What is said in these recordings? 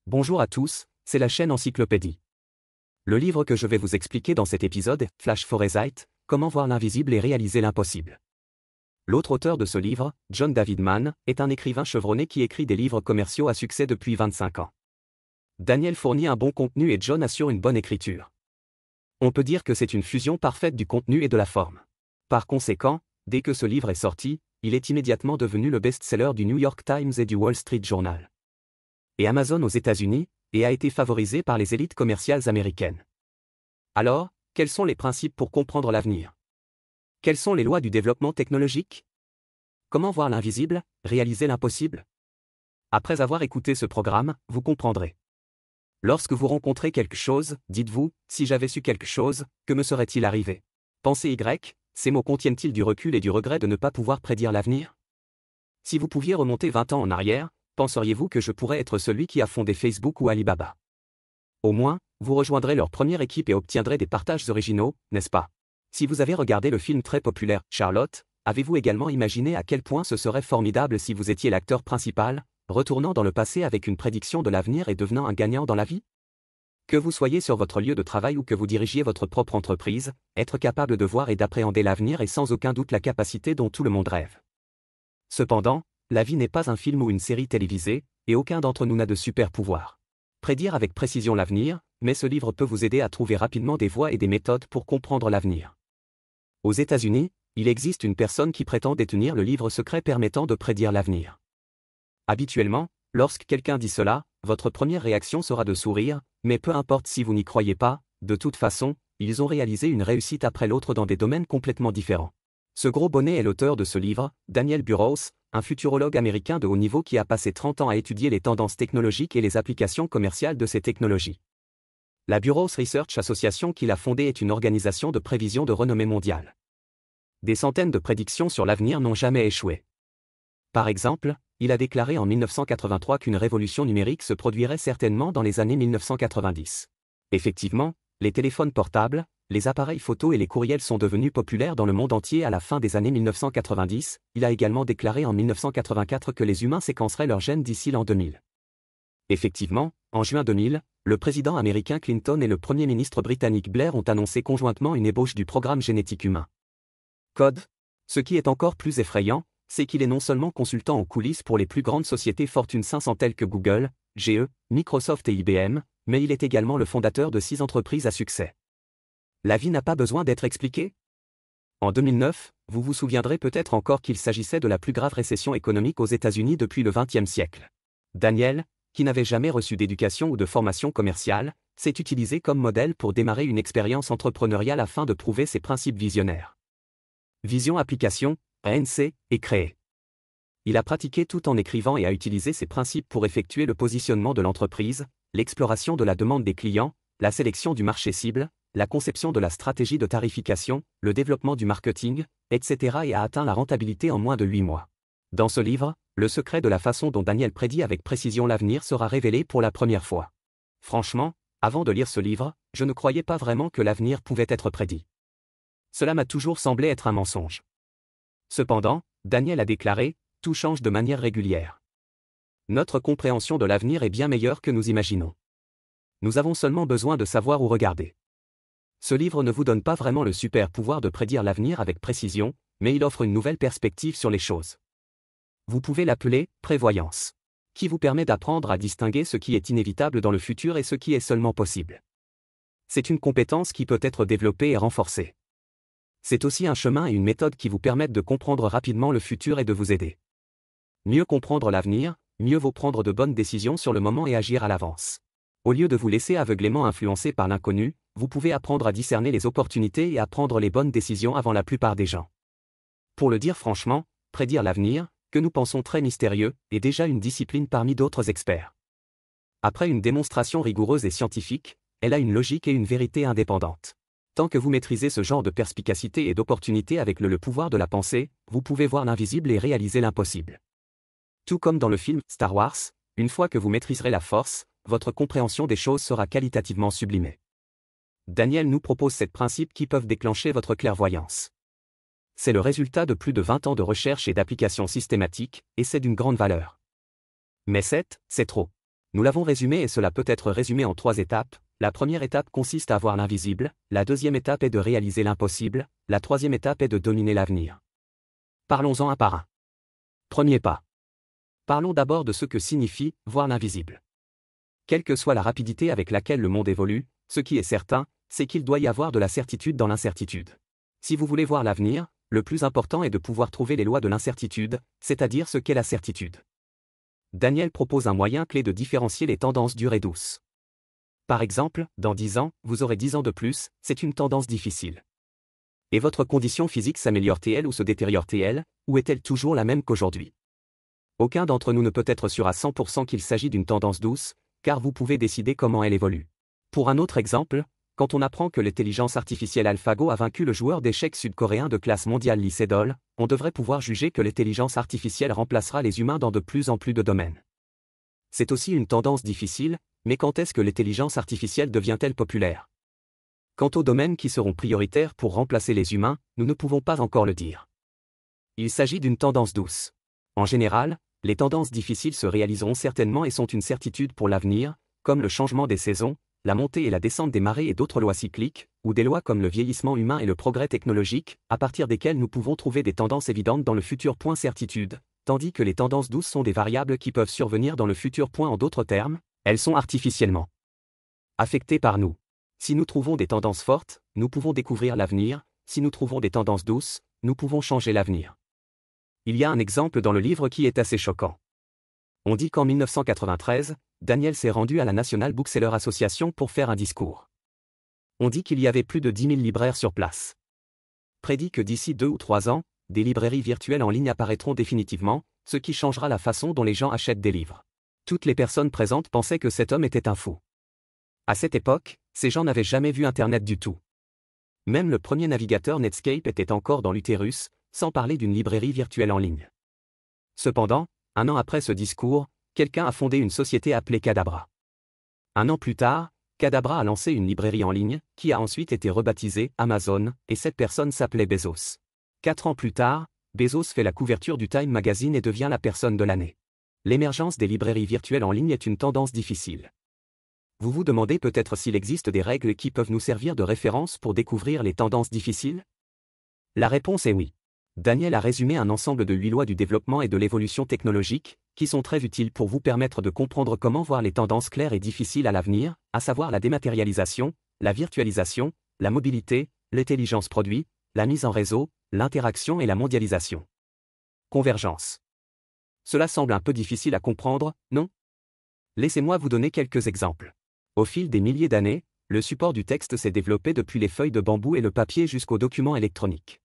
Bonjour à tous, c'est la chaîne Encyclopédie. Le livre que je vais vous expliquer dans cet épisode, Flash Foresight, comment voir l'invisible et réaliser l'impossible. L'autre auteur de ce livre, John David Mann, est un écrivain chevronné qui écrit des livres commerciaux à succès depuis 25 ans. Daniel fournit un bon contenu et John assure une bonne écriture. On peut dire que c'est une fusion parfaite du contenu et de la forme. Par conséquent, dès que ce livre est sorti, il est immédiatement devenu le best-seller du New York Times et du Wall Street Journal. Et Amazon aux États-Unis, et a été favorisé par les élites commerciales américaines. Alors, quels sont les principes pour comprendre l'avenir? Quelles sont les lois du développement technologique? Comment voir l'invisible, réaliser l'impossible? Après avoir écouté ce programme, vous comprendrez. Lorsque vous rencontrez quelque chose, dites-vous, si j'avais su quelque chose, que me serait-il arrivé? Pensée Y, ces mots contiennent-ils du recul et du regret de ne pas pouvoir prédire l'avenir? Si vous pouviez remonter 20 ans en arrière, penseriez-vous que je pourrais être celui qui a fondé Facebook ou Alibaba? Au moins, vous rejoindrez leur première équipe et obtiendrez des partages originaux, n'est-ce pas? Si vous avez regardé le film très populaire, Charlotte, avez-vous également imaginé à quel point ce serait formidable si vous étiez l'acteur principal, retournant dans le passé avec une prédiction de l'avenir et devenant un gagnant dans la vie? Que vous soyez sur votre lieu de travail ou que vous dirigiez votre propre entreprise, être capable de voir et d'appréhender l'avenir est sans aucun doute la capacité dont tout le monde rêve. Cependant, la vie n'est pas un film ou une série télévisée, et aucun d'entre nous n'a de super pouvoirs. Prédire avec précision l'avenir, mais ce livre peut vous aider à trouver rapidement des voies et des méthodes pour comprendre l'avenir. Aux États-Unis, il existe une personne qui prétend détenir le livre secret permettant de prédire l'avenir. Habituellement, lorsque quelqu'un dit cela, votre première réaction sera de sourire, mais peu importe si vous n'y croyez pas, de toute façon, ils ont réalisé une réussite après l'autre dans des domaines complètement différents. Ce gros bonnet est l'auteur de ce livre, Daniel Burrows, un futurologue américain de haut niveau qui a passé 30 ans à étudier les tendances technologiques et les applications commerciales de ces technologies. La Burrows Research Association qu'il a fondée est une organisation de prévision de renommée mondiale. Des centaines de prédictions sur l'avenir n'ont jamais échoué. Par exemple, il a déclaré en 1983 qu'une révolution numérique se produirait certainement dans les années 1990. Effectivement, les téléphones portables, les appareils photo et les courriels sont devenus populaires dans le monde entier à la fin des années 1990, il a également déclaré en 1984 que les humains séquenceraient leurs gènes d'ici l'an 2000. Effectivement, en juin 2000, le président américain Clinton et le premier ministre britannique Blair ont annoncé conjointement une ébauche du programme génétique humain. Code. Ce qui est encore plus effrayant, c'est qu'il est non seulement consultant en coulisses pour les plus grandes sociétés Fortune 500 telles que Google, GE, Microsoft et IBM, mais il est également le fondateur de 6 entreprises à succès. La vie n'a pas besoin d'être expliquée? En 2009, vous vous souviendrez peut-être encore qu'il s'agissait de la plus grave récession économique aux États-Unis depuis le XXe siècle. Daniel, qui n'avait jamais reçu d'éducation ou de formation commerciale, s'est utilisé comme modèle pour démarrer une expérience entrepreneuriale afin de prouver ses principes visionnaires. Vision Application, ANC, est créé. Il a pratiqué tout en écrivant et a utilisé ces principes pour effectuer le positionnement de l'entreprise, l'exploration de la demande des clients, la sélection du marché cible, la conception de la stratégie de tarification, le développement du marketing, etc. et a atteint la rentabilité en moins de 8 mois. Dans ce livre, le secret de la façon dont Daniel prédit avec précision l'avenir sera révélé pour la première fois. Franchement, avant de lire ce livre, je ne croyais pas vraiment que l'avenir pouvait être prédit. Cela m'a toujours semblé être un mensonge. Cependant, Daniel a déclaré, tout change de manière régulière. Notre compréhension de l'avenir est bien meilleure que nous imaginons. Nous avons seulement besoin de savoir où regarder. Ce livre ne vous donne pas vraiment le super pouvoir de prédire l'avenir avec précision, mais il offre une nouvelle perspective sur les choses. Vous pouvez l'appeler « prévoyance », qui vous permet d'apprendre à distinguer ce qui est inévitable dans le futur et ce qui est seulement possible. C'est une compétence qui peut être développée et renforcée. C'est aussi un chemin et une méthode qui vous permettent de comprendre rapidement le futur et de vous aider. Mieux comprendre l'avenir, mieux vaut prendre de bonnes décisions sur le moment et agir à l'avance. Au lieu de vous laisser aveuglément influencer par l'inconnu, vous pouvez apprendre à discerner les opportunités et à prendre les bonnes décisions avant la plupart des gens. Pour le dire franchement, prédire l'avenir, que nous pensons très mystérieux, est déjà une discipline parmi d'autres experts. Après une démonstration rigoureuse et scientifique, elle a une logique et une vérité indépendantes. Tant que vous maîtrisez ce genre de perspicacité et d'opportunité avec le pouvoir de la pensée, vous pouvez voir l'invisible et réaliser l'impossible. Tout comme dans le film Star Wars, une fois que vous maîtriserez la force, votre compréhension des choses sera qualitativement sublimée. Daniel nous propose 7 principes qui peuvent déclencher votre clairvoyance. C'est le résultat de plus de 20 ans de recherche et d'application systématique, et c'est d'une grande valeur. Mais 7, c'est trop. Nous l'avons résumé et cela peut être résumé en 3 étapes. La première étape consiste à voir l'invisible, la deuxième étape est de réaliser l'impossible, la troisième étape est de dominer l'avenir. Parlons-en un par un. Premier pas. Parlons d'abord de ce que signifie voir l'invisible. Quelle que soit la rapidité avec laquelle le monde évolue, ce qui est certain, c'est qu'il doit y avoir de la certitude dans l'incertitude. Si vous voulez voir l'avenir, le plus important est de pouvoir trouver les lois de l'incertitude, c'est-à-dire ce qu'est la certitude. Daniel propose un moyen clé de différencier les tendances dures et douces. Par exemple, dans 10 ans, vous aurez 10 ans de plus, c'est une tendance difficile. Et votre condition physique s'améliore-t-elle ou se détériore-t-elle, ou est-elle toujours la même qu'aujourd'hui? Aucun d'entre nous ne peut être sûr à 100% qu'il s'agit d'une tendance douce, car vous pouvez décider comment elle évolue. Pour un autre exemple, quand on apprend que l'intelligence artificielle AlphaGo a vaincu le joueur d'échecs sud-coréen de classe mondiale Lee Sedol, on devrait pouvoir juger que l'intelligence artificielle remplacera les humains dans de plus en plus de domaines. C'est aussi une tendance difficile, mais quand est-ce que l'intelligence artificielle devient-elle populaire? Quant aux domaines qui seront prioritaires pour remplacer les humains, nous ne pouvons pas encore le dire. Il s'agit d'une tendance douce. En général, les tendances difficiles se réaliseront certainement et sont une certitude pour l'avenir, comme le changement des saisons, la montée et la descente des marées et d'autres lois cycliques, ou des lois comme le vieillissement humain et le progrès technologique, à partir desquelles nous pouvons trouver des tendances évidentes dans le futur. Certitude, tandis que les tendances douces sont des variables qui peuvent survenir dans le futur. En d'autres termes, elles sont artificiellement affectées par nous. Si nous trouvons des tendances fortes, nous pouvons découvrir l'avenir, si nous trouvons des tendances douces, nous pouvons changer l'avenir. Il y a un exemple dans le livre qui est assez choquant. On dit qu'en 1993, Daniel s'est rendu à la National Bookseller Association pour faire un discours. On dit qu'il y avait plus de 10 000 libraires sur place. Prédit que d'ici 2 ou 3 ans, des librairies virtuelles en ligne apparaîtront définitivement, ce qui changera la façon dont les gens achètent des livres. Toutes les personnes présentes pensaient que cet homme était un fou. À cette époque, ces gens n'avaient jamais vu Internet du tout. Même le premier navigateur Netscape était encore dans l'utérus, sans parler d'une librairie virtuelle en ligne. Cependant, 1 an après ce discours, quelqu'un a fondé une société appelée Cadabra. 1 an plus tard, Cadabra a lancé une librairie en ligne, qui a ensuite été rebaptisée Amazon, et cette personne s'appelait Bezos. 4 ans plus tard, Bezos fait la couverture du Time Magazine et devient la personne de l'année. L'émergence des librairies virtuelles en ligne est une tendance difficile. Vous vous demandez peut-être s'il existe des règles qui peuvent nous servir de référence pour découvrir les tendances difficiles? La réponse est oui. Daniel a résumé un ensemble de 8 lois du développement et de l'évolution technologique, qui sont très utiles pour vous permettre de comprendre comment voir les tendances claires et difficiles à l'avenir, à savoir la dématérialisation, la virtualisation, la mobilité, l'intelligence produit, la mise en réseau, l'interaction et la mondialisation. Convergence. Cela semble un peu difficile à comprendre, non? Laissez-moi vous donner quelques exemples. Au fil des milliers d'années, le support du texte s'est développé depuis les feuilles de bambou et le papier jusqu'aux documents électroniques.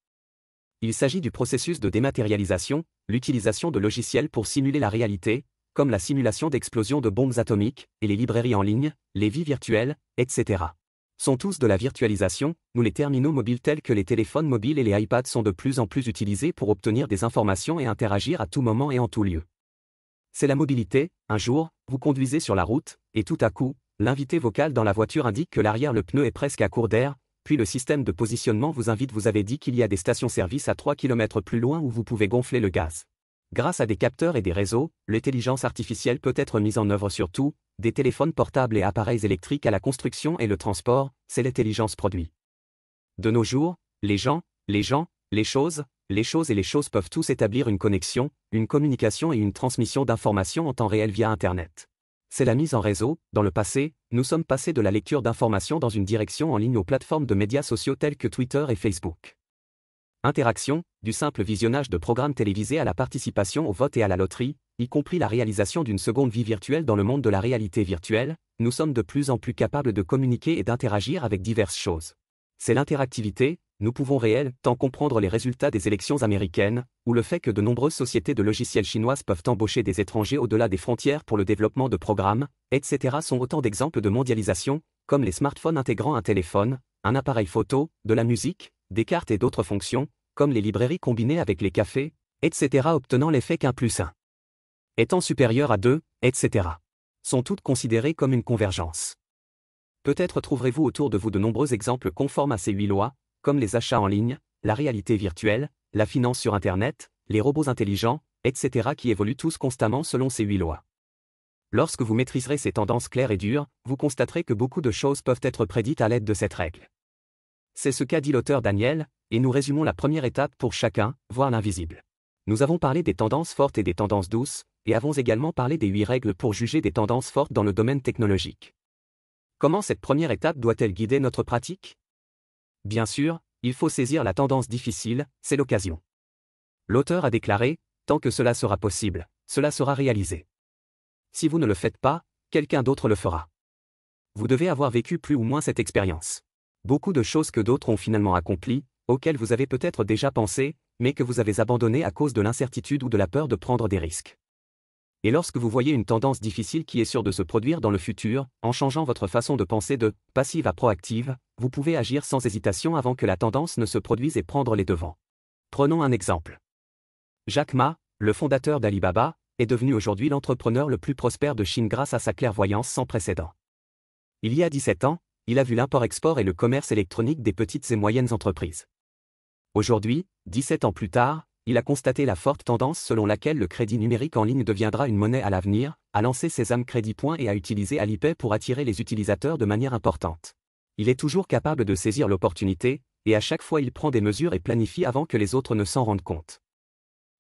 Il s'agit du processus de dématérialisation, l'utilisation de logiciels pour simuler la réalité, comme la simulation d'explosion de bombes atomiques, et les librairies en ligne, les vies virtuelles, etc. Sont tous de la virtualisation, où les terminaux mobiles tels que les téléphones mobiles et les iPads sont de plus en plus utilisés pour obtenir des informations et interagir à tout moment et en tout lieu. C'est la mobilité, un jour, vous conduisez sur la route, et tout à coup, l'invité vocal dans la voiture indique que l'arrière le pneu est presque à court d'air, puis le système de positionnement vous invite. Vous avez dit qu'il y a des stations-service à 3 km plus loin où vous pouvez gonfler le gaz. Grâce à des capteurs et des réseaux, l'intelligence artificielle peut être mise en œuvre sur tout, des téléphones portables et appareils électriques à la construction et le transport, c'est l'intelligence produit. De nos jours, les gens, les choses et les choses peuvent tous établir une connexion, une communication et une transmission d'informations en temps réel via Internet. C'est la mise en réseau. Dans le passé, nous sommes passés de la lecture d'informations dans une direction en ligne aux plateformes de médias sociaux telles que Twitter et Facebook. Interaction, du simple visionnage de programmes télévisés à la participation au vote et à la loterie, y compris la réalisation d'une seconde vie virtuelle dans le monde de la réalité virtuelle, nous sommes de plus en plus capables de communiquer et d'interagir avec diverses choses. C'est l'interactivité, nous pouvons tant comprendre les résultats des élections américaines, ou le fait que de nombreuses sociétés de logiciels chinoises peuvent embaucher des étrangers au-delà des frontières pour le développement de programmes, etc. sont autant d'exemples de mondialisation, comme les smartphones intégrant un téléphone, un appareil photo, de la musique, des cartes et d'autres fonctions, comme les librairies combinées avec les cafés, etc. obtenant l'effet qu'1+1 étant supérieur à 2, etc. sont toutes considérées comme une convergence. Peut-être trouverez-vous autour de vous de nombreux exemples conformes à ces 8 lois, comme les achats en ligne, la réalité virtuelle, la finance sur Internet, les robots intelligents, etc. qui évoluent tous constamment selon ces 8 lois. Lorsque vous maîtriserez ces tendances claires et dures, vous constaterez que beaucoup de choses peuvent être prédites à l'aide de cette règle. C'est ce qu'a dit l'auteur Daniel, et nous résumons la première étape pour chacun, voir l'invisible. Nous avons parlé des tendances fortes et des tendances douces, et avons également parlé des 8 règles pour juger des tendances fortes dans le domaine technologique. Comment cette première étape doit-elle guider notre pratique? Bien sûr, il faut saisir la tendance difficile, c'est l'occasion. L'auteur a déclaré, tant que cela sera possible, cela sera réalisé. Si vous ne le faites pas, quelqu'un d'autre le fera. Vous devez avoir vécu plus ou moins cette expérience. Beaucoup de choses que d'autres ont finalement accomplies, auxquelles vous avez peut-être déjà pensé, mais que vous avez abandonnées à cause de l'incertitude ou de la peur de prendre des risques. Et lorsque vous voyez une tendance difficile qui est sûre de se produire dans le futur, en changeant votre façon de penser de passive à proactive, vous pouvez agir sans hésitation avant que la tendance ne se produise et prendre les devants. Prenons un exemple. Jack Ma, le fondateur d'Alibaba, est devenu aujourd'hui l'entrepreneur le plus prospère de Chine grâce à sa clairvoyance sans précédent. Il y a 17 ans, il a vu l'import-export et le commerce électronique des petites et moyennes entreprises. Aujourd'hui, 17 ans plus tard, il a constaté la forte tendance selon laquelle le crédit numérique en ligne deviendra une monnaie à l'avenir, a lancé Sesame Crédit Point et a utilisé Alipay pour attirer les utilisateurs de manière importante. Il est toujours capable de saisir l'opportunité, et à chaque fois il prend des mesures et planifie avant que les autres ne s'en rendent compte.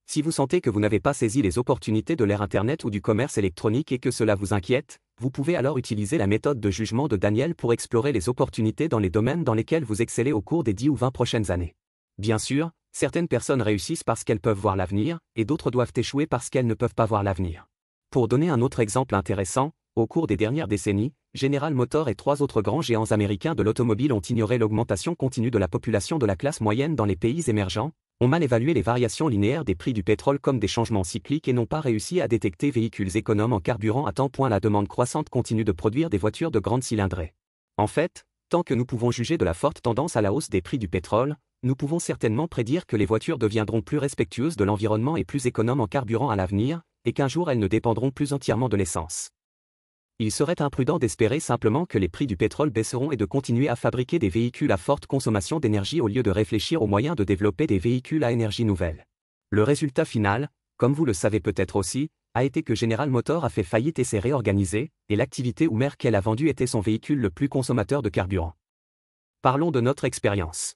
Si vous sentez que vous n'avez pas saisi les opportunités de l'ère Internet ou du commerce électronique et que cela vous inquiète, vous pouvez alors utiliser la méthode de jugement de Daniel pour explorer les opportunités dans les domaines dans lesquels vous excellez au cours des 10 ou 20 prochaines années. Bien sûr, certaines personnes réussissent parce qu'elles peuvent voir l'avenir, et d'autres doivent échouer parce qu'elles ne peuvent pas voir l'avenir. Pour donner un autre exemple intéressant, au cours des dernières décennies, General Motors et 3 autres grands géants américains de l'automobile ont ignoré l'augmentation continue de la population de la classe moyenne dans les pays émergents, ont mal évalué les variations linéaires des prix du pétrole comme des changements cycliques et n'ont pas réussi à détecter véhicules économes en carburant à tel point la demande croissante continue de produire des voitures de grande cylindrée. En fait, tant que nous pouvons juger de la forte tendance à la hausse des prix du pétrole, nous pouvons certainement prédire que les voitures deviendront plus respectueuses de l'environnement et plus économes en carburant à l'avenir, et qu'un jour elles ne dépendront plus entièrement de l'essence. Il serait imprudent d'espérer simplement que les prix du pétrole baisseront et de continuer à fabriquer des véhicules à forte consommation d'énergie au lieu de réfléchir aux moyens de développer des véhicules à énergie nouvelle. Le résultat final, comme vous le savez peut-être aussi, a été que General Motors a fait faillite et s'est réorganisé, et l'activité ou mère qu'elle a vendue était son véhicule le plus consommateur de carburant. Parlons de notre expérience.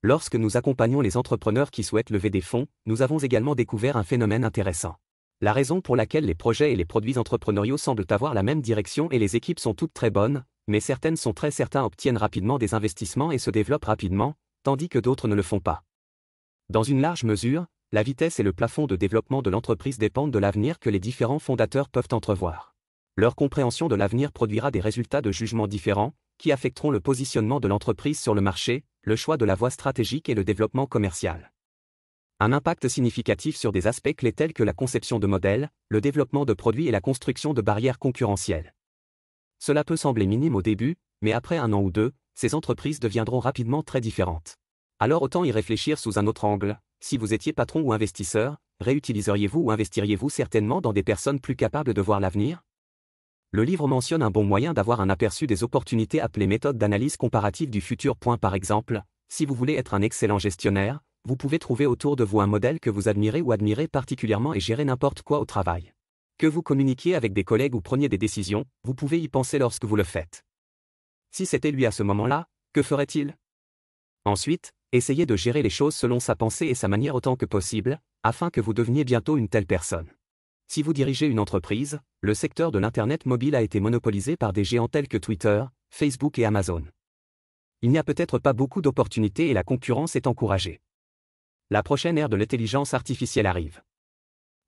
Lorsque nous accompagnons les entrepreneurs qui souhaitent lever des fonds, nous avons également découvert un phénomène intéressant. La raison pour laquelle les projets et les produits entrepreneuriaux semblent avoir la même direction et les équipes sont toutes très bonnes, mais certaines sont très certains obtiennent rapidement des investissements et se développent rapidement, tandis que d'autres ne le font pas. Dans une large mesure, la vitesse et le plafond de développement de l'entreprise dépendent de l'avenir que les différents fondateurs peuvent entrevoir. Leur compréhension de l'avenir produira des résultats de jugement différents, qui affecteront le positionnement de l'entreprise sur le marché, le choix de la voie stratégique et le développement commercial. Un impact significatif sur des aspects clés tels que la conception de modèles, le développement de produits et la construction de barrières concurrentielles. Cela peut sembler minime au début, mais après 1 an ou 2, ces entreprises deviendront rapidement très différentes. Alors autant y réfléchir sous un autre angle. Si vous étiez patron ou investisseur, réutiliseriez-vous ou investiriez-vous certainement dans des personnes plus capables de voir l'avenir? Le livre mentionne un bon moyen d'avoir un aperçu des opportunités appelé méthode d'analyse comparative du futur. Par exemple, si vous voulez être un excellent gestionnaire, vous pouvez trouver autour de vous un modèle que vous admirez ou admirez particulièrement et gérer n'importe quoi au travail. Que vous communiquiez avec des collègues ou preniez des décisions, vous pouvez y penser lorsque vous le faites. Si c'était lui à ce moment-là, que ferait-il? Ensuite, essayez de gérer les choses selon sa pensée et sa manière autant que possible, afin que vous deveniez bientôt une telle personne. Si vous dirigez une entreprise, le secteur de l'Internet mobile a été monopolisé par des géants tels que Twitter, Facebook et Amazon. Il n'y a peut-être pas beaucoup d'opportunités et la concurrence est encouragée. La prochaine ère de l'intelligence artificielle arrive.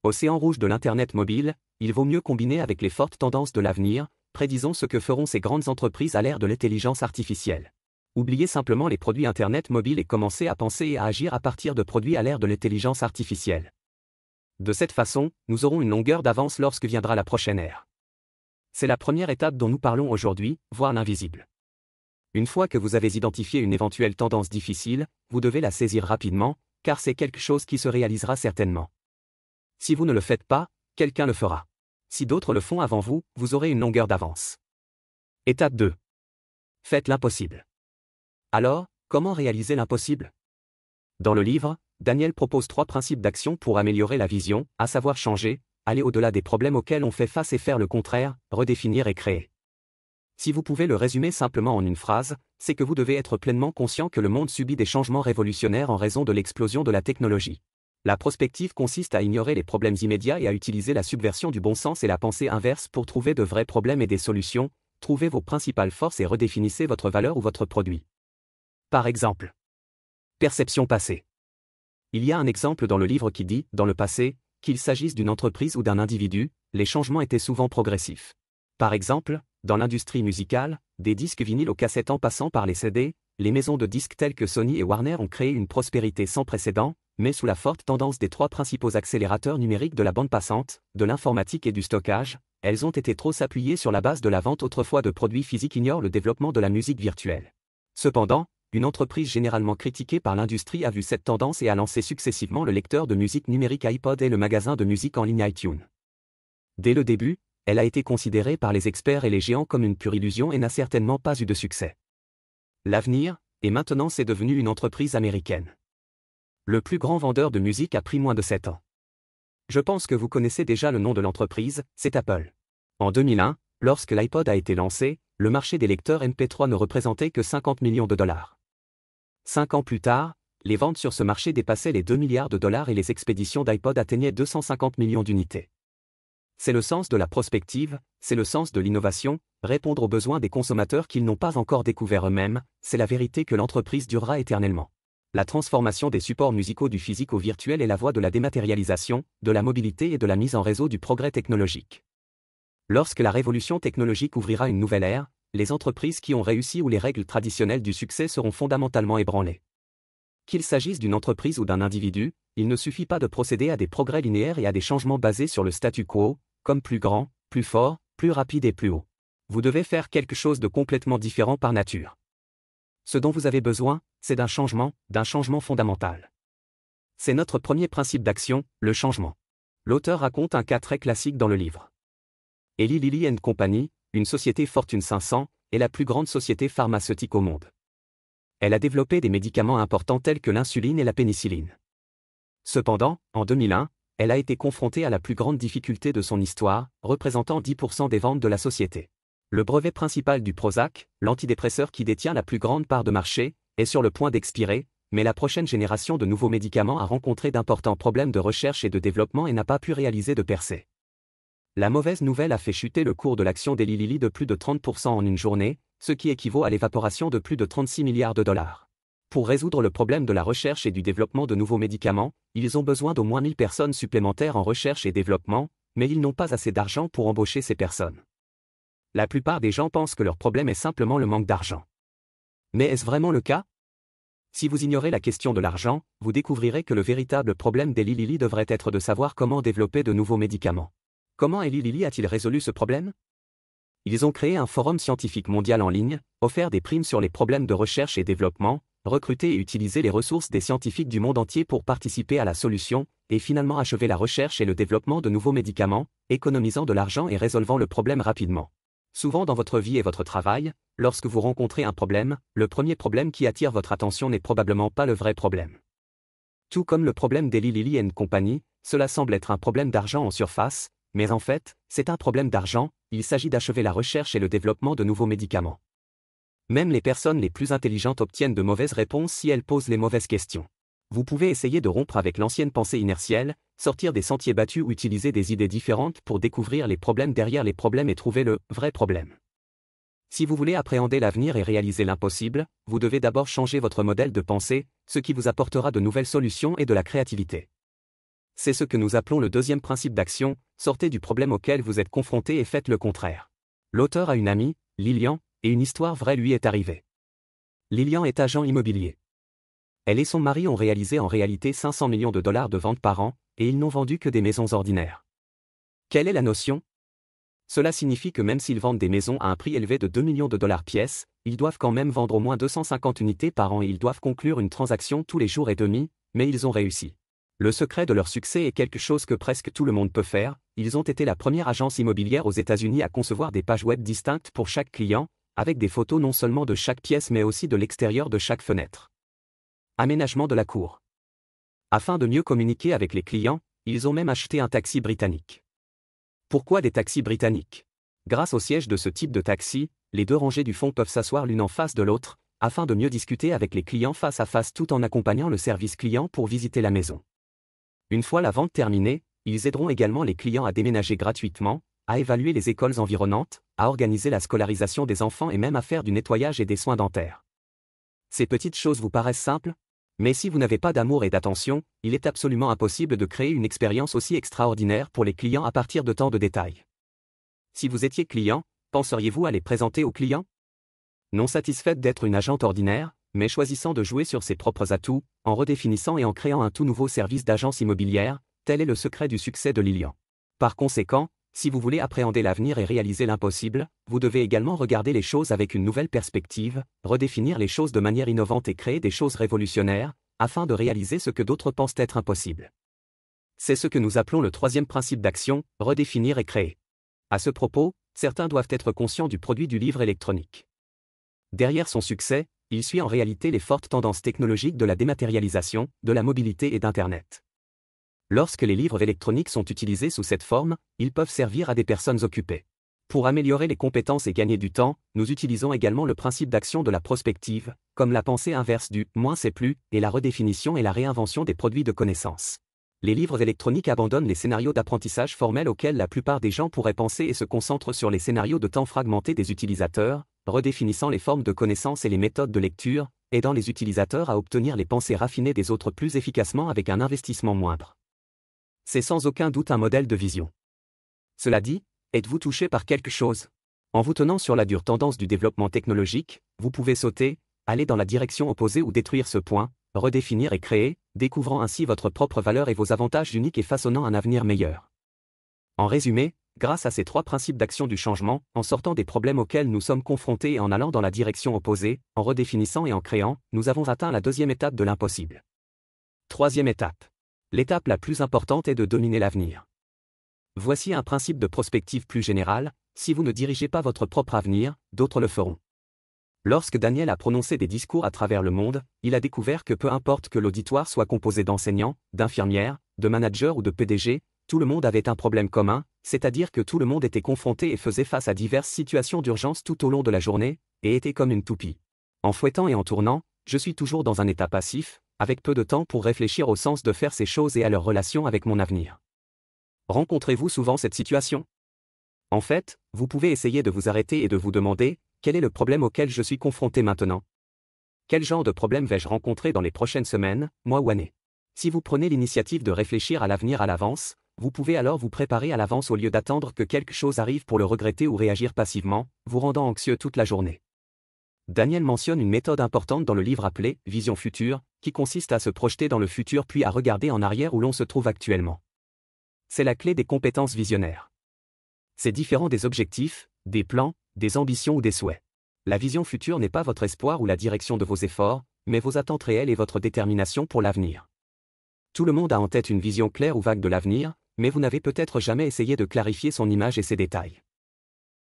Océan rouge de l'Internet mobile, il vaut mieux combiner avec les fortes tendances de l'avenir, prédisons ce que feront ces grandes entreprises à l'ère de l'intelligence artificielle. Oubliez simplement les produits Internet mobile et commencez à penser et à agir à partir de produits à l'ère de l'intelligence artificielle. De cette façon, nous aurons une longueur d'avance lorsque viendra la prochaine ère. C'est la première étape dont nous parlons aujourd'hui, voir l'invisible. Une fois que vous avez identifié une éventuelle tendance difficile, vous devez la saisir rapidement, car c'est quelque chose qui se réalisera certainement. Si vous ne le faites pas, quelqu'un le fera. Si d'autres le font avant vous, vous aurez une longueur d'avance. Étape 2. Faites l'impossible. Alors, comment réaliser l'impossible? Dans le livre, Daniel propose 3 principes d'action pour améliorer la vision, à savoir changer, aller au-delà des problèmes auxquels on fait face et faire le contraire, redéfinir et créer. Si vous pouvez le résumer simplement en une phrase, c'est que vous devez être pleinement conscient que le monde subit des changements révolutionnaires en raison de l'explosion de la technologie. La prospective consiste à ignorer les problèmes immédiats et à utiliser la subversion du bon sens et la pensée inverse pour trouver de vrais problèmes et des solutions. Trouvez vos principales forces et redéfinissez votre valeur ou votre produit. Par exemple, perception passée. Il y a un exemple dans le livre qui dit, dans le passé, qu'il s'agisse d'une entreprise ou d'un individu, les changements étaient souvent progressifs. Par exemple, dans l'industrie musicale, des disques vinyles aux cassettes en passant par les CD, les maisons de disques telles que Sony et Warner ont créé une prospérité sans précédent, mais sous la forte tendance des trois principaux accélérateurs numériques de la bande passante, de l'informatique et du stockage, elles ont été trop s'appuyer sur la base de la vente autrefois de produits physiques ignorent le développement de la musique virtuelle. Cependant, une entreprise généralement critiquée par l'industrie a vu cette tendance et a lancé successivement le lecteur de musique numérique iPod et le magasin de musique en ligne iTunes. Dès le début, elle a été considérée par les experts et les géants comme une pure illusion et n'a certainement pas eu de succès. L'avenir, et maintenant c'est devenu une entreprise américaine. Le plus grand vendeur de musique a pris moins de 7 ans. Je pense que vous connaissez déjà le nom de l'entreprise, c'est Apple. En 2001, lorsque l'iPod a été lancé, le marché des lecteurs MP3 ne représentait que 50 millions de dollars. 5 ans plus tard, les ventes sur ce marché dépassaient les 2 milliards de dollars et les expéditions d'iPod atteignaient 250 millions d'unités. C'est le sens de la prospective, c'est le sens de l'innovation, répondre aux besoins des consommateurs qu'ils n'ont pas encore découverts eux-mêmes, c'est la vérité que l'entreprise durera éternellement. La transformation des supports musicaux du physique au virtuel est la voie de la dématérialisation, de la mobilité et de la mise en réseau du progrès technologique. Lorsque la révolution technologique ouvrira une nouvelle ère, les entreprises qui ont réussi ou les règles traditionnelles du succès seront fondamentalement ébranlées. Qu'il s'agisse d'une entreprise ou d'un individu, il ne suffit pas de procéder à des progrès linéaires et à des changements basés sur le statu quo, comme plus grand, plus fort, plus rapide et plus haut. Vous devez faire quelque chose de complètement différent par nature. Ce dont vous avez besoin, c'est d'un changement fondamental. C'est notre premier principe d'action, le changement. L'auteur raconte un cas très classique dans le livre. Eli Lilly & Company, une société Fortune 500, est la plus grande société pharmaceutique au monde. Elle a développé des médicaments importants tels que l'insuline et la pénicilline. Cependant, en 2001, elle a été confrontée à la plus grande difficulté de son histoire, représentant 10% des ventes de la société. Le brevet principal du Prozac, l'antidépresseur qui détient la plus grande part de marché, est sur le point d'expirer, mais la prochaine génération de nouveaux médicaments a rencontré d'importants problèmes de recherche et de développement et n'a pas pu réaliser de percée. La mauvaise nouvelle a fait chuter le cours de l'action d'Eli Lilly de plus de 30% en une journée, ce qui équivaut à l'évaporation de plus de 36 milliards de dollars. Pour résoudre le problème de la recherche et du développement de nouveaux médicaments, ils ont besoin d'au moins 1000 personnes supplémentaires en recherche et développement, mais ils n'ont pas assez d'argent pour embaucher ces personnes. La plupart des gens pensent que leur problème est simplement le manque d'argent. Mais est-ce vraiment le cas? Si vous ignorez la question de l'argent, vous découvrirez que le véritable problème d'Eli Lilly devrait être de savoir comment développer de nouveaux médicaments. Comment Eli Lilly a-t-il résolu ce problème? Ils ont créé un forum scientifique mondial en ligne, offert des primes sur les problèmes de recherche et développement, recruté et utilisé les ressources des scientifiques du monde entier pour participer à la solution, et finalement achevé la recherche et le développement de nouveaux médicaments, économisant de l'argent et résolvant le problème rapidement. Souvent dans votre vie et votre travail, lorsque vous rencontrez un problème, le premier problème qui attire votre attention n'est probablement pas le vrai problème. Tout comme le problème d'Eli Lilly & Company, cela semble être un problème d'argent en surface, mais en fait, c'est un problème d'argent, il s'agit d'achever la recherche et le développement de nouveaux médicaments. Même les personnes les plus intelligentes obtiennent de mauvaises réponses si elles posent les mauvaises questions. Vous pouvez essayer de rompre avec l'ancienne pensée inertielle, sortir des sentiers battus ou utiliser des idées différentes pour découvrir les problèmes derrière les problèmes et trouver le vrai problème. Si vous voulez appréhender l'avenir et réaliser l'impossible, vous devez d'abord changer votre modèle de pensée, ce qui vous apportera de nouvelles solutions et de la créativité. C'est ce que nous appelons le deuxième principe d'action, sortez du problème auquel vous êtes confronté et faites le contraire. L'auteur a une amie, Lilian, et une histoire vraie lui est arrivée. Lilian est agent immobilier. Elle et son mari ont réalisé en réalité 500 millions de dollars de ventes par an, et ils n'ont vendu que des maisons ordinaires. Quelle est la notion? Cela signifie que même s'ils vendent des maisons à un prix élevé de 2 millions de dollars pièce, ils doivent quand même vendre au moins 250 unités par an et ils doivent conclure une transaction tous les jours et demi, mais ils ont réussi. Le secret de leur succès est quelque chose que presque tout le monde peut faire, ils ont été la première agence immobilière aux États-Unis à concevoir des pages web distinctes pour chaque client, avec des photos non seulement de chaque pièce mais aussi de l'extérieur de chaque fenêtre. Aménagement de la cour. Afin de mieux communiquer avec les clients, ils ont même acheté un taxi britannique. Pourquoi des taxis britanniques? Grâce au siège de ce type de taxi, les deux rangées du fond peuvent s'asseoir l'une en face de l'autre, afin de mieux discuter avec les clients face à face tout en accompagnant le service client pour visiter la maison. Une fois la vente terminée, ils aideront également les clients à déménager gratuitement, à évaluer les écoles environnantes, à organiser la scolarisation des enfants et même à faire du nettoyage et des soins dentaires. Ces petites choses vous paraissent simples? Mais si vous n'avez pas d'amour et d'attention, il est absolument impossible de créer une expérience aussi extraordinaire pour les clients à partir de tant de détails. Si vous étiez client, penseriez-vous à les présenter aux clients? Non satisfaite d'être une agente ordinaire, mais choisissant de jouer sur ses propres atouts, en redéfinissant et en créant un tout nouveau service d'agence immobilière, tel est le secret du succès de Lilian. Par conséquent, si vous voulez appréhender l'avenir et réaliser l'impossible, vous devez également regarder les choses avec une nouvelle perspective, redéfinir les choses de manière innovante et créer des choses révolutionnaires, afin de réaliser ce que d'autres pensent être impossible. C'est ce que nous appelons le troisième principe d'action, redéfinir et créer. À ce propos, certains doivent être conscients du produit du livre électronique. Derrière son succès, il suit en réalité les fortes tendances technologiques de la dématérialisation, de la mobilité et d'Internet. Lorsque les livres électroniques sont utilisés sous cette forme, ils peuvent servir à des personnes occupées. Pour améliorer les compétences et gagner du temps, nous utilisons également le principe d'action de la prospective, comme la pensée inverse du « moins c'est plus » et la redéfinition et la réinvention des produits de connaissances. Les livres électroniques abandonnent les scénarios d'apprentissage formels auxquels la plupart des gens pourraient penser et se concentrent sur les scénarios de temps fragmentés des utilisateurs, redéfinissant les formes de connaissances et les méthodes de lecture, aidant les utilisateurs à obtenir les pensées raffinées des autres plus efficacement avec un investissement moindre. C'est sans aucun doute un modèle de vision. Cela dit, êtes-vous touché par quelque chose? En vous tenant sur la dure tendance du développement technologique, vous pouvez sauter, aller dans la direction opposée ou détruire ce point, redéfinir et créer, découvrant ainsi votre propre valeur et vos avantages uniques et façonnant un avenir meilleur. En résumé, grâce à ces trois principes d'action du changement, en sortant des problèmes auxquels nous sommes confrontés et en allant dans la direction opposée, en redéfinissant et en créant, nous avons atteint la deuxième étape de l'impossible. Troisième étape. L'étape la plus importante est de dominer l'avenir. Voici un principe de prospective plus général, si vous ne dirigez pas votre propre avenir, d'autres le feront. Lorsque Daniel a prononcé des discours à travers le monde, il a découvert que peu importe que l'auditoire soit composé d'enseignants, d'infirmières, de managers ou de PDG, tout le monde avait un problème commun, c'est-à-dire que tout le monde était confronté et faisait face à diverses situations d'urgence tout au long de la journée, et était comme une toupie. En fouettant et en tournant, je suis toujours dans un état passif, avec peu de temps pour réfléchir au sens de faire ces choses et à leur relation avec mon avenir. Rencontrez-vous souvent cette situation? En fait, vous pouvez essayer de vous arrêter et de vous demander, quel est le problème auquel je suis confronté maintenant? Quel genre de problème vais-je rencontrer dans les prochaines semaines, mois ou années? Si vous prenez l'initiative de réfléchir à l'avenir à l'avance, vous pouvez alors vous préparer à l'avance au lieu d'attendre que quelque chose arrive pour le regretter ou réagir passivement, vous rendant anxieux toute la journée. Daniel mentionne une méthode importante dans le livre appelée « Vision future », qui consiste à se projeter dans le futur puis à regarder en arrière où l'on se trouve actuellement. C'est la clé des compétences visionnaires. C'est différent des objectifs, des plans, des ambitions ou des souhaits. La vision future n'est pas votre espoir ou la direction de vos efforts, mais vos attentes réelles et votre détermination pour l'avenir. Tout le monde a en tête une vision claire ou vague de l'avenir, mais vous n'avez peut-être jamais essayé de clarifier son image et ses détails.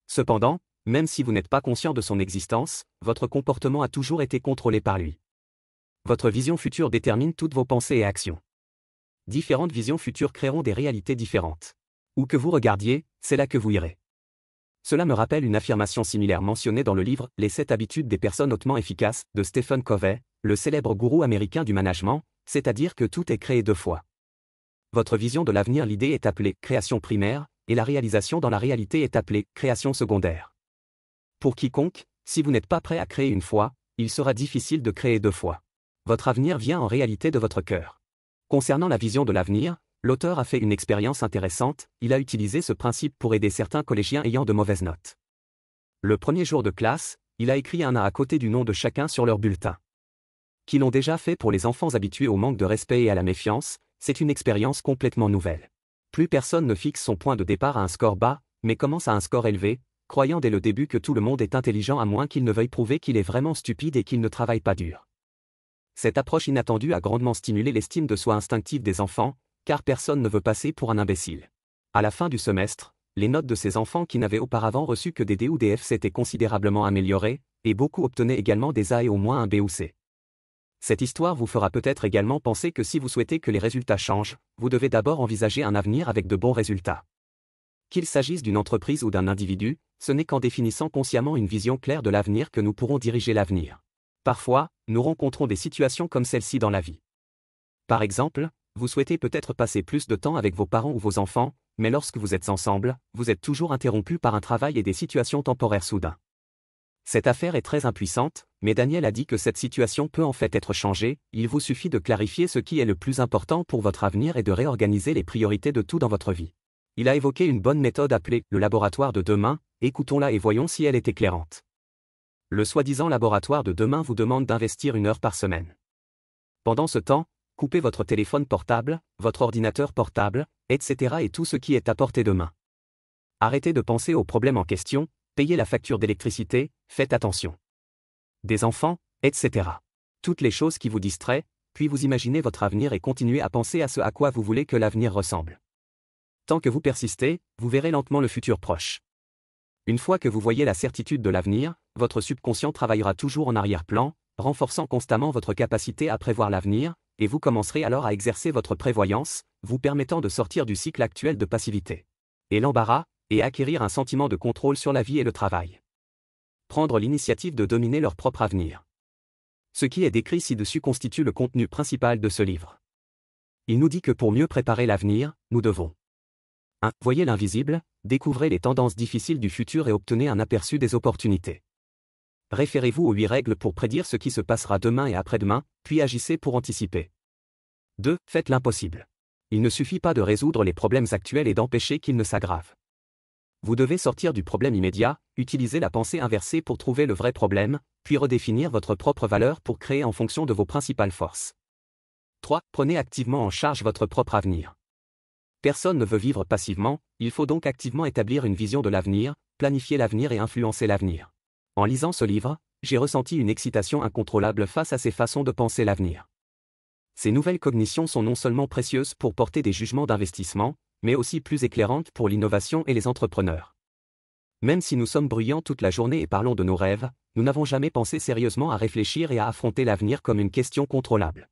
Cependant, même si vous n'êtes pas conscient de son existence, votre comportement a toujours été contrôlé par lui. Votre vision future détermine toutes vos pensées et actions. Différentes visions futures créeront des réalités différentes. Où que vous regardiez, c'est là que vous irez. Cela me rappelle une affirmation similaire mentionnée dans le livre « Les 7 habitudes des personnes hautement efficaces » de Stephen Covey, le célèbre gourou américain du management, c'est-à-dire que tout est créé deux fois. Votre vision de l'avenir, l'idée est appelée « création primaire » et la réalisation dans la réalité est appelée « création secondaire ». Pour quiconque, si vous n'êtes pas prêt à créer une fois, il sera difficile de créer deux fois. Votre avenir vient en réalité de votre cœur. Concernant la vision de l'avenir, l'auteur a fait une expérience intéressante, il a utilisé ce principe pour aider certains collégiens ayant de mauvaises notes. Le premier jour de classe, il a écrit un A à côté du nom de chacun sur leur bulletin. Qu'ils l'ont déjà fait pour les enfants habitués au manque de respect et à la méfiance, c'est une expérience complètement nouvelle. Plus personne ne fixe son point de départ à un score bas, mais commence à un score élevé, croyant dès le début que tout le monde est intelligent à moins qu'il ne veuille prouver qu'il est vraiment stupide et qu'il ne travaille pas dur. Cette approche inattendue a grandement stimulé l'estime de soi instinctive des enfants, car personne ne veut passer pour un imbécile. À la fin du semestre, les notes de ces enfants qui n'avaient auparavant reçu que des D ou des F s'étaient considérablement améliorées, et beaucoup obtenaient également des A et au moins un B ou C. Cette histoire vous fera peut-être également penser que si vous souhaitez que les résultats changent, vous devez d'abord envisager un avenir avec de bons résultats. Qu'il s'agisse d'une entreprise ou d'un individu, ce n'est qu'en définissant consciemment une vision claire de l'avenir que nous pourrons diriger l'avenir. Parfois, nous rencontrons des situations comme celle-ci dans la vie. Par exemple, vous souhaitez peut-être passer plus de temps avec vos parents ou vos enfants, mais lorsque vous êtes ensemble, vous êtes toujours interrompu par un travail et des situations temporaires soudain. Cette affaire est très impuissante, mais Daniel a dit que cette situation peut en fait être changée, il vous suffit de clarifier ce qui est le plus important pour votre avenir et de réorganiser les priorités de tout dans votre vie. Il a évoqué une bonne méthode appelée « le laboratoire de demain », écoutons-la et voyons si elle est éclairante. Le soi-disant laboratoire de demain vous demande d'investir 1 heure par semaine. Pendant ce temps, coupez votre téléphone portable, votre ordinateur portable, etc. et tout ce qui est à portée de main. Arrêtez de penser aux problèmes en question, payez la facture d'électricité, faites attention. Des enfants, etc. Toutes les choses qui vous distraient, puis vous imaginez votre avenir et continuez à penser à ce à quoi vous voulez que l'avenir ressemble. Tant que vous persistez, vous verrez lentement le futur proche. Une fois que vous voyez la certitude de l'avenir, votre subconscient travaillera toujours en arrière-plan, renforçant constamment votre capacité à prévoir l'avenir, et vous commencerez alors à exercer votre prévoyance, vous permettant de sortir du cycle actuel de passivité et l'embarras, et acquérir un sentiment de contrôle sur la vie et le travail. Prendre l'initiative de dominer leur propre avenir. Ce qui est décrit ci-dessus constitue le contenu principal de ce livre. Il nous dit que pour mieux préparer l'avenir, nous devons 1. Voyez l'invisible, découvrez les tendances difficiles du futur et obtenez un aperçu des opportunités. Référez-vous aux 8 règles pour prédire ce qui se passera demain et après-demain, puis agissez pour anticiper. 2. Faites l'impossible. Il ne suffit pas de résoudre les problèmes actuels et d'empêcher qu'ils ne s'aggravent. Vous devez sortir du problème immédiat, utiliser la pensée inversée pour trouver le vrai problème, puis redéfinir votre propre valeur pour créer en fonction de vos principales forces. 3. Prenez activement en charge votre propre avenir. Personne ne veut vivre passivement, il faut donc activement établir une vision de l'avenir, planifier l'avenir et influencer l'avenir. En lisant ce livre, j'ai ressenti une excitation incontrôlable face à ces façons de penser l'avenir. Ces nouvelles cognitions sont non seulement précieuses pour porter des jugements d'investissement, mais aussi plus éclairantes pour l'innovation et les entrepreneurs. Même si nous sommes bruyants toute la journée et parlons de nos rêves, nous n'avons jamais pensé sérieusement à réfléchir et à affronter l'avenir comme une question contrôlable.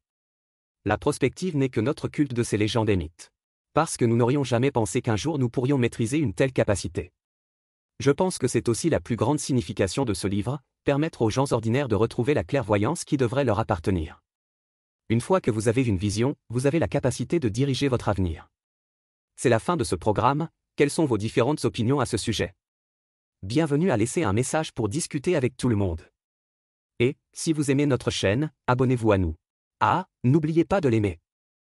La prospective n'est que notre culte de ces légendes et mythes. Parce que nous n'aurions jamais pensé qu'un jour nous pourrions maîtriser une telle capacité. Je pense que c'est aussi la plus grande signification de ce livre, permettre aux gens ordinaires de retrouver la clairvoyance qui devrait leur appartenir. Une fois que vous avez une vision, vous avez la capacité de diriger votre avenir. C'est la fin de ce programme, quelles sont vos différentes opinions à ce sujet? Bienvenue à laisser un message pour discuter avec tout le monde. Et, si vous aimez notre chaîne, abonnez-vous à nous. Ah, n'oubliez pas de l'aimer.